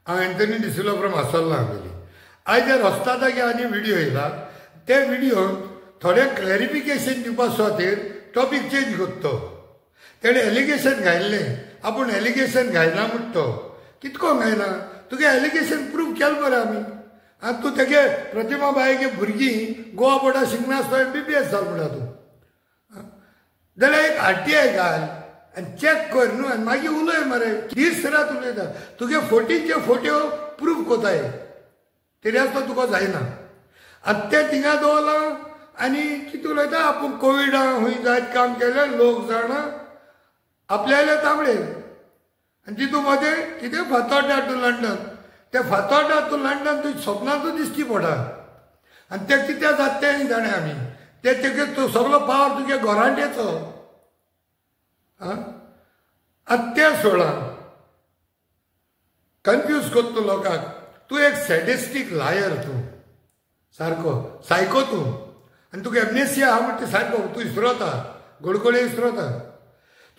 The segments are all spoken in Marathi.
हांव एंथनी डिसिल्वा फ्रॉम आसोल्ला पयलीं. आयज रस्तादागे आनी व्हिडिओ येयला. ते व्हिडिओन थोडे क्लॅरिफिकेशन दिवपा खातीर टॉपीक चेंज करता. तेणे एलिगेशन घायल्लें, आपूण एलिगेशन घायना म्हणटा तो. कितको घायना? तुगे एलिगेशन प्रूव केलें मरे आमी. आनी तूं तेगे प्रतिमा बायगे भुरगीं गोवा बोर्डा शिकना आसता MBBS जाल म्हणटा तूं. जाल्यार एक RTI घाल आनी चॅक कर न्हू आनी मागीर उलय मरे. दीस रात उलयता. तुगे फोटींचे फोटो प्रूव कोताय तेन्ना तो तुका जायना. आतां ते थिंगा दवरला आनी कितें उलयता आपूण कोविडा हूंय जायत काम केलें लोक जाणा आपल्याले तांबडे. आनी तितू मदें कितें फातोड्डा टू लंडन. ते फातोड्डा टू लंडन तुज्या सपनांतूच दिसची पडटा. आनी ते कितें जाता तें जाणा आमी. ते तेगे तो सगळो पावर तुगे घोरांटेचो. आतां तें सोडा कन्फ्यूज करता लोकांक. तूं एक सॅडिस्टीक लायर तूं सारको सायको तूं. आनी तुका एमनेसिया आहा म्हणटा सारको तूं इसरोता घोडघोडे इसरोता.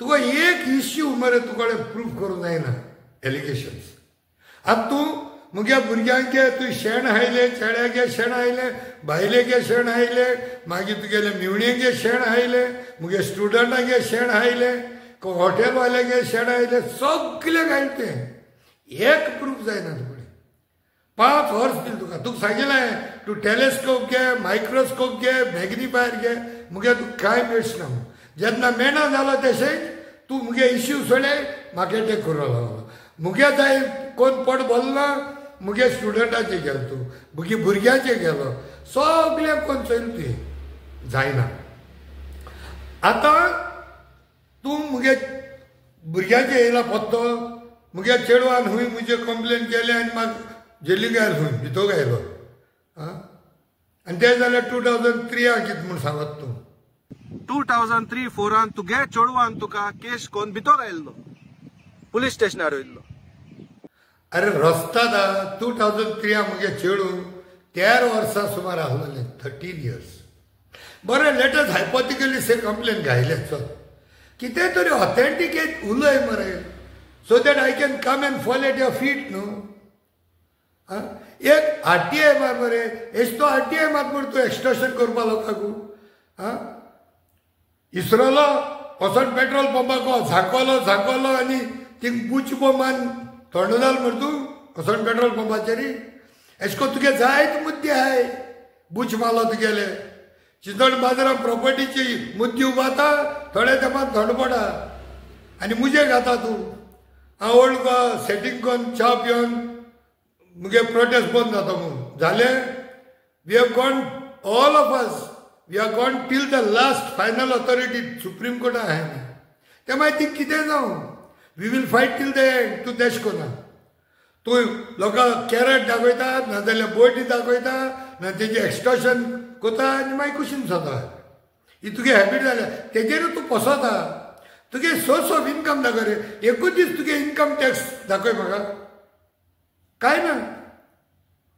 तुका एक इश्यू मरे तुकडे प्रूफ करूं जायना एलिगेशन्स. आतां तूं मुगे भुरग्यांगे तुवें शेण हायलें, चेड्यागे शेण हायलें, बायलेगे शेण हायलें, मागीर तुगेले मिवणेगे शेण हायलें, मुगे स्टुडंटांगे शेण हायलें, हॉटेलवाल्यागे शेण हायलें, सगळें घायलें तें. एक प्रूफ जायना तुकडे. 5 वर्स दिल तुका. तुका सांगिल्लें तूं टॅलेस्कोप घे, मायक्रोस्कोप घे, मॅग्निफायर घे, मुगे तुका कांय मेळचना. जेन्ना मेळना जालो तशेंच तूं मुगे इश्यू सोडे म्हाका ते करूं लागलो. मुगे जाय कोण पड बोलना मुगे स्टुडंटाचे गेलो तूं, मुगे भुरग्याचे गेलो, सगळे कोण चोयले तुवें जायना. आतां तूं मुगे भुरग्याचे येयला पत्तो. मुगे चेडवान हूंय मुजे कंप्लेन केले आनी म्हाका जेली गायल हूंय भितो गायलो. आनी ते जाल्यार 2003 कितें म्हूण सांगत तूं. 2003-04 तुगे चेडवान तुका केस कोन्न भितो गायल्लो, पुलीस स्टेशनार वयल्लो. अरे रस्ता दा 2003 मुगे चेडू 13 वर्सां सुमार आहलोलें, 13 years. बरें लेटस हायपोथिकली से कंप्लेन घायले चल कितें तरी ऑथेंटिकेट उलय मरे so that I can come and fall eight your feet न्हू. एक RTI मार मरे. एश तो RTI मार म्हूण तूं एक्स्टॉर्शन करपा लोकांक इसरोलो वचोन पेट्रोल पंपाको झांकोलो आनी थिंग बुच बोमान थोंड जाल मरे तूं वचोन पेट्रोल पंपाचेर. एश को तुगे जायत मुद्दे आहाय. बुच मारलो तुगेले चिंचोड बाजारांत प्रॉपर्टीची मुद्दे उबाता थोड्या तेंपान थोंड पडा आनी मुजे घाता तूं. हांव ओल्ड गोवा सेटींग कोन्न च्या पिवन मुगे प्रोटेस्ट बंद जाता म्हणून जालें. We have gone all of us we are gone till the last final authority supreme कोर्टा आहाय न्ही. ते मागीर ती कितें जावं we will fight till the end. तूं तेश कोना. तूं लोकांक कॅरेट दाखयता नाजाल्यार बोटी दाखयता ना तेजें एक्स्टॉर्शन कोता आनी मागीर कुशीन जाता. ही तुगे हॅबीट जाल्या तेजेरूच तूं पोसता. तुगे सोर्स ऑफ इनकम दाखय रे. एकूच दीस तुगे इनकम टॅक्स दाखय म्हाका. कांय ना.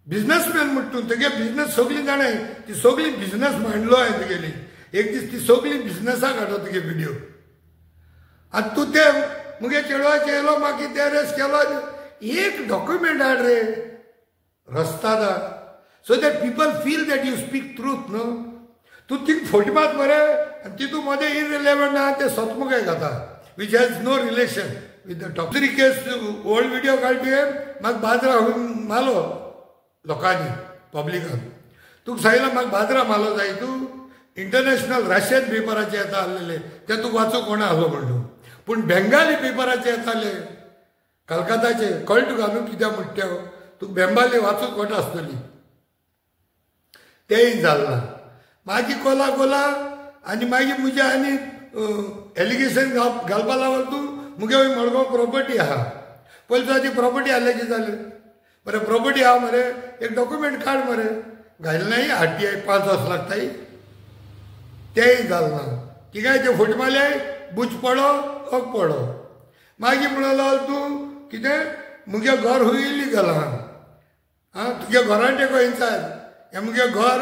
बिजनसमॅन म्हणटा तूं तुगे बिजनस सगळीं जाणाय ती सगळी बिजनस मांडलो हांवें तुगेली. एक दीस ती सगळी बिजनसाक हाडटा तुगे व्हिडिओ. आतां तूं ते मुगे चेडवाचे येयलो मागीर ते रेस केलो एक डॉक्युमेंट हाड रे रस्ता दा so that people feel that you speak truth न्हू. तूं थिंग फोटी मात मरे आनी तितू मदें इरिलेवंट आहा ते सोतमुगे घाता which has no relation with the top. दुसरी केस ओल्ड व्हिडिओ काड तुवें म्हाका बाजरा हून मारलो लोकांनी पब्लिकान. तुका सांगलां म्हाका बाजरा मारलो जाय तूं. इंटरनॅशनल रशियन पेपराचे येता आसलेले ते तुका वाचूंक कोणा आहलो म्हणून. पूण बेंगाली पेपराचे येताले कलकत्ताचे कळ्ळें तुका न्हू कित्याक म्हणटा तुका बेंगाली वाचूंक कोटा आसतली. तेंय जालना. मागीर कोला आनी मागीर मुजे आनी एलिगेशन घालपा लागलो तूं. मुगे मडगांव प्रॉपर्टी आहा पयलीं ती प्रॉपर्टी आहल्याची जालें मरे. प्रॉपर्टी आहा मरे एक डॉक्युमेंट काड मरे. घायलें नाय RTI 5 वर्स लागताय. तेंय जालना. तिगाय ते फोट मारले बुच पडो ओक पडो. मागीर म्हणून लागलो तूं कितें मुगे घर हूंय इल्लीगल आहा. तुगे घरांटे खंयचार हें मुगे घर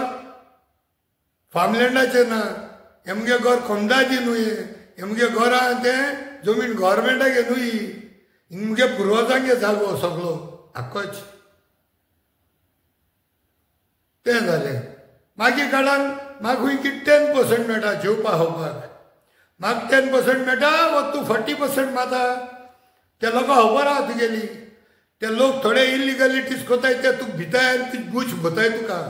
फार्मलँडाचें ना. हें मुगे घर खोमदाची न्हूय. हें मुगे घर आहा तें जमीन गव्हर्मेंटागे न्हूय. मुगे पुर्वजांगे जागो सगळो आख्खोच तें जालें. मागीर काळान म्हाका खूंय कितें 10% मेळटा जेवपा खावपाक. म्हाका 10% मेळटा वा तूं 40% माता. ते लोकां खबर आहा तुगेली. ते लोक थोडे इलिगलिटीज कोताय ते तुका भिताय आनी तुजी बूच भोताय तुका.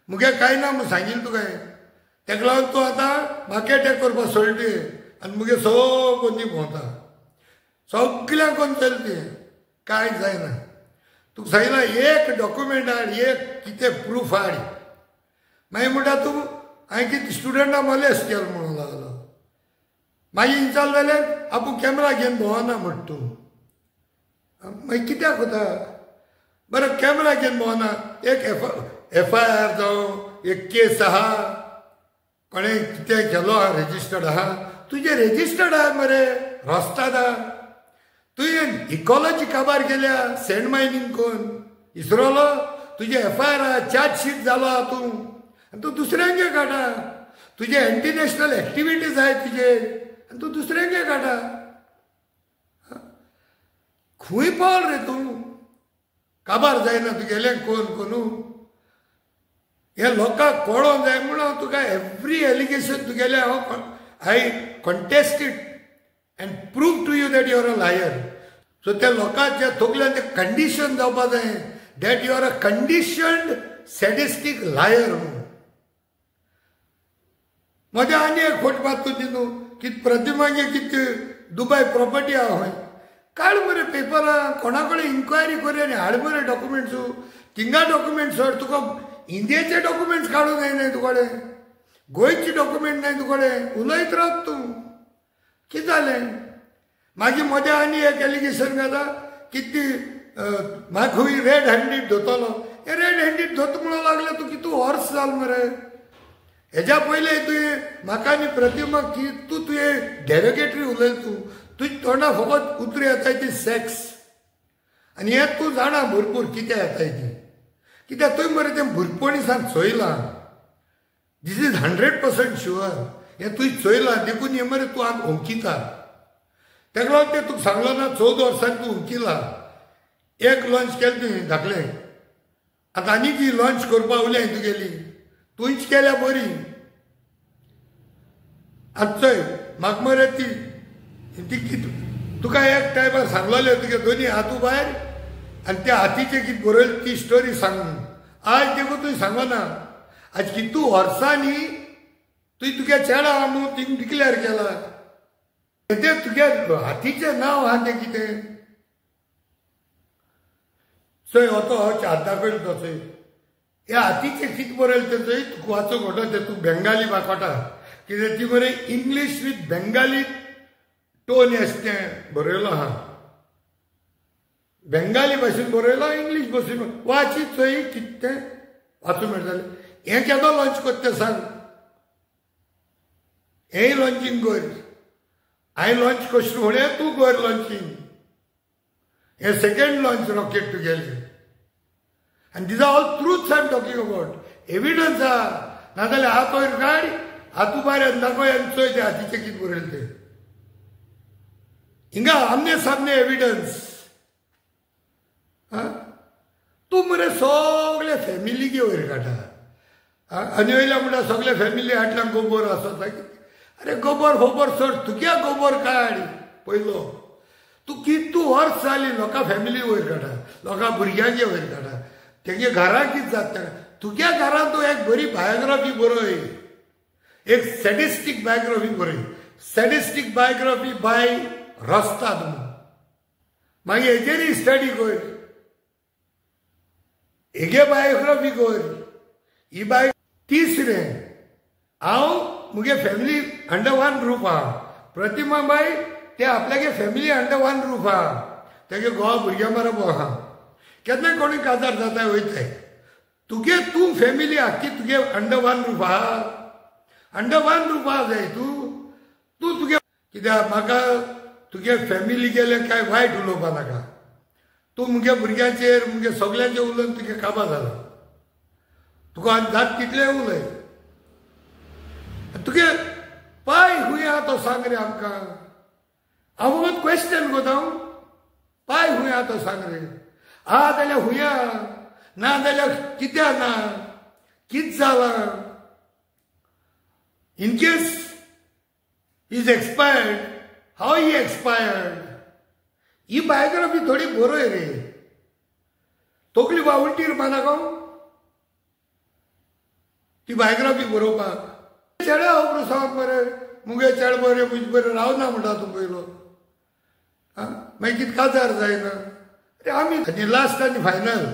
मुगे कांय ना म्हूण सांगिल्लें तुका. तेका लागून तूं आतां म्हाका अटॅक करपाक सोडली आनी मुगे सगळी भोंवता. सगळ्यांक कोण चलती कांय जायना. तुका सांगिलां एक डॉक्युमेंट हाड, एक कितें प्रूफ हाड. मागीर म्हणटा तूं हांवें कितें स्टुडंटा मॉलेस्ट केलो म्हणून लागलो. मागीर विचारलें जाल्यार आपूण कॅमेरा घेवन भोंवना म्हणटा तूं. मागीर कित्याक कोता. बरें कॅमेरा घेवन भोंवना. एक FIR जावं एक केस आहा, कोणें कितें केलो आहा रेजिस्टर्ड आहा. तुजें रेजिस्टर्ड आहा मरे रस्ताद आहा. तुवें इकॉलॉजी काबार केल्या सँड मायनींग कोन्न इसरोलो. तुजे FIR आहा, चार्जशीट जालो आहा तूं आनी तूं दुसऱ्यांगे काडा. तुजे एंटी नॅशनल एक्टिविटीज आहाय तुजे आनी तूं दुसऱ्यांगे काडा. खूंय पावल रे तूं. काबार जायना तुगेलें कोण कोनू. हे लोकांक कळोंक जाय म्हणून हांव तुका एवरी एलिगेशन तुगेलें I contested and prove to you that you are a liar. So त्या लोकांक जे तकल्यान तें कंडिशन जावपा जाय that you are a conditioned sadistic liar म्हणून. मदें आनी एक फोट मारता तूं न्हू कितें प्रतिमागे कितें दुबय प्रॉपर्टी आहा खंय. काड मरे पेपरां कोणा कडेन इन्क्वायरी कर आनी हाड मरे डॉक्युमेंट्स. थिंगा डॉक्युमेंट्स हाड. तुका इंडियेचे डॉक्युमेंट्स काडूंक जायनाय तुकडे. गोंयचे डॉक्युमेंट नाय तुकडे. उलयत रावता तूं. कितें जालें. मागीर मदें आनी एक एलिगेशन घाता कितें म्हाका खंय रेड हँडीड धोतलो. हे रेड हँडीड धोत म्हणून लागले तूं कितू हॉर्स जाल मरे. हेज्या पयले तुवें म्हाका आनी प्रतिमा की तूं तुवें डेरोगेटरी उलयलें. तूं तुज्या तोंडा फकत उतरी येताय ती सेक्स आनी हें तूं जाणा भरपूर कितें येताय ती. कित्याक तुवें मरे तें भुरपणी सान चोयलां. This is 100% sure. हें तुवें चोयलां देखून हें मरे तूं आतां हुंकिता. तेका लागून तें तुका सांगलो ना 14 वर्सांनी तूं हुंकिला. एक लॉन्च केलें तुवें धाकलें. आतां आनी ती लॉन्च करपा उलय तुगेली. तुंच केल्या बरी. आतां चोय म्हाका मरे ती तुका एक टायमार सांगलोलें तुगे दोनी हातू भायर आनी त्या हातीचें कितें बरयलें ती स्टोरी सांग. आज देखून तुवें सांगना. आज कितू वर्सांनी तुवें तुगे चेडा आहा म्हणून थिंग डिक्लेअर केला. तें तुगे हातीचें नांव आहा तें कितें. चोय होतो हो हात दाखयलो तो चोय. ह्या हातीचें कितें बरयलें तें चोय तुका वाचूंक घडटा तें तूं बेंगाली भाकोटा. कित्याक ती मरे इंग्लीश वीथ बेंगाली टोन तें बरयलो आहा. बेंगाली भाशेन बरयलो इंग्लीश भाशेन वाचीत चोय कितें तें वाचूंक मेळटलें. हें केदो लॉन्च कोत्ता तें सांग. हेंय लॉन्चिंग कर. हांवें लॉन्च कशें म्हळें तूं कर लॉन्चिंग. हें सेकंड लॉन्च रॉकेट तुगेलें. आनी these are all truths I am talking about. Evidence आहा. नाजाल्यार हात वयर काड हातू भायर दाखय आनी चोय तें हातीचें कितें बरयलें तें. हिंगा आमने सामने एविडन्स. तूं मरे सगळे फॅमिलीगे वयर काडटा. आनी वयल्या म्हणटा सगळे फॅमिली हाटल्यान गोबर आसता. अरे गोबर खोबर सोड. तुगे गोबर काड पयलो. तूं कितू वर्स जाली लोकां फॅमिली वयर काडा. लोकां भुरग्यांगे वयर काडा. तेगे घरां कितें जाता तुगे घरांत तूं एक बरी बायोग्राफी बरय. एक सॅडिस्टीक बायोग्राफी बरय. सॅडिस्टीक बायोग्राफी बाय रस्ताद म्हणून. मागीर हेजेरय स्टडी कर. हेगे बायोग्राफी कर. ही बाय तिसरें हांव मुगे फॅमिली अंडर वन रूफ आहा. प्रतिमा बाय ते आपल्यागे फॅमिली अंडर वन रूफ आहा. तेगे घोवा भुरग्यां बरोबर आहा. केन्ना कोणी काजार जाताय वयताय. तुगे तूं फॅमिली आख्खी तुगे अंडर वन रूफ आहा. अंडर वन रूफ आहा जाय तूं तुगे कित्याक म्हाका तुगे फॅमिली गेले काय वायट उलोवपा नाका. तूं मुगे भुरग्यांचेर मुगे सगळ्यांचेर उलोवन तुगे काबार जाला. तुका आनी जात तितलें उलय. तुगे पाय खूंय आहा तो सांग रे आमकां. हांव फकत क्वेश्चन कोता. पाय खूंय आहा तो सांग रे. जाल्यार हुया ना जाल्यार कित्या ना कित जालां इन केस इज एक्सपायर्ड हाव ही एक्सपायर्ड ही बायोग्राफी थोडी बरोय रे तकली बावळटीर मानाको ती बायोग्राफी बरोवपाक चेडे हांव प्रसाद बरे मुगे चेडे बरे मुजे बरे रावना म्हणटा तूं पयलो मागीर कितें काजार जायना अरे आमी आनी लास्ट आनी फायनल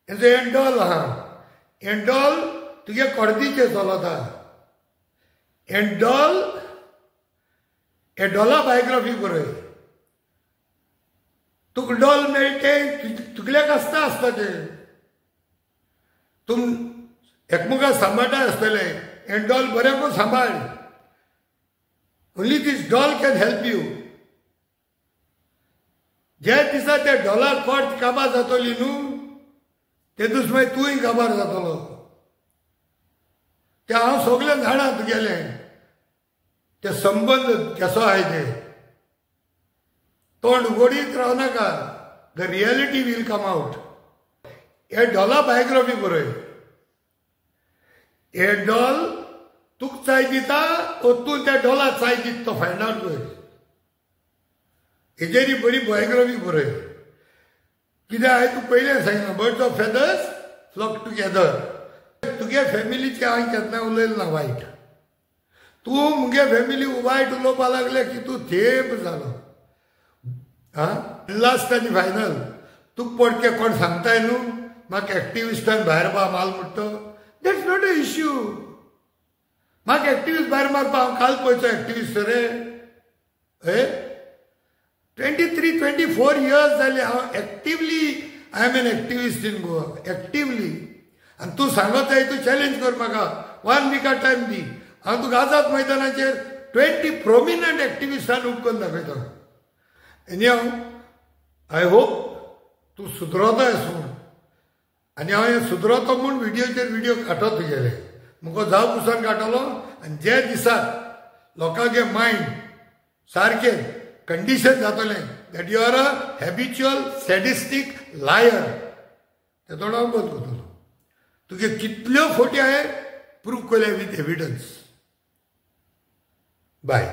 हेजो एंडॉल आहा एंडॉल तुगे कोर्दीचे चलता एंडॉल डॉला बायोग्राफी बरय तुका डॉल मेळटे तुगल्याक आसता ते तुम एकमुखार सांबाळटा आसतले एंड डॉल बरेंको सांबाळ only this doll can help you जे दिसा त्या डॉलाक कोर्ट काबार जातली न्हू ते दीस मागीर तूंय काबार जातलो ते हांव सगळें जाणा तुगेलें ते संबंध कसो आहाय ते तोंड उगडीत रावनाका the reality will come out हे डॉला बायोग्राफी बरय हे डॉल तुका चाय दिता ओ तूं त्या डॉलाक चाय दिता तो फायंड आउट कर हेजेरी बरी बायोग्राफी बरय कित्याक हांवें तूं पयलें सांगलां birds of feathers flock together तुगे फॅमिलीचे हांवें केन्ना उलयलें ना वायट तूं मुगे फॅमिली वायट उलोवपा लागले की तूं थेप जालो लास्ट आनी फायनल तुका पडके कोण सांगताय न्हू म्हाका एक्टिविस्टान भायर माल म्हणटा दॅट्स नॉट अ इश्यू म्हाका एक्टिविस्ट भायर मारपा हांव काल पळयचो एक्टिविस्ट रे 23-24 years जाली हांव actively I am an activist in Goa actively आनी तूं सांगत जाय तूं चॅलेंज कर म्हाका 1 week टायम दी हांव तुका आझाद मैदानाचेर 20 प्रोमिनंट एक्टिविस्टान उपकरून दाखयता एनी हांव आय होप तूं सुदरताय म्हूण आनी हांव हें सुदरतो म्हूण व्हिडिओ काडटो तुगेले मुगो जाव पुसान काडटलो आनी जे दिसाक लोकांगे मायंड सारकें कंडिशन जातलें that you are a habitual sadistic liar ते थोडो हांव बंद करतलो तुगे कितल्यो फोटी हांवें प्रूव केल्या विथ एविडन्स बाय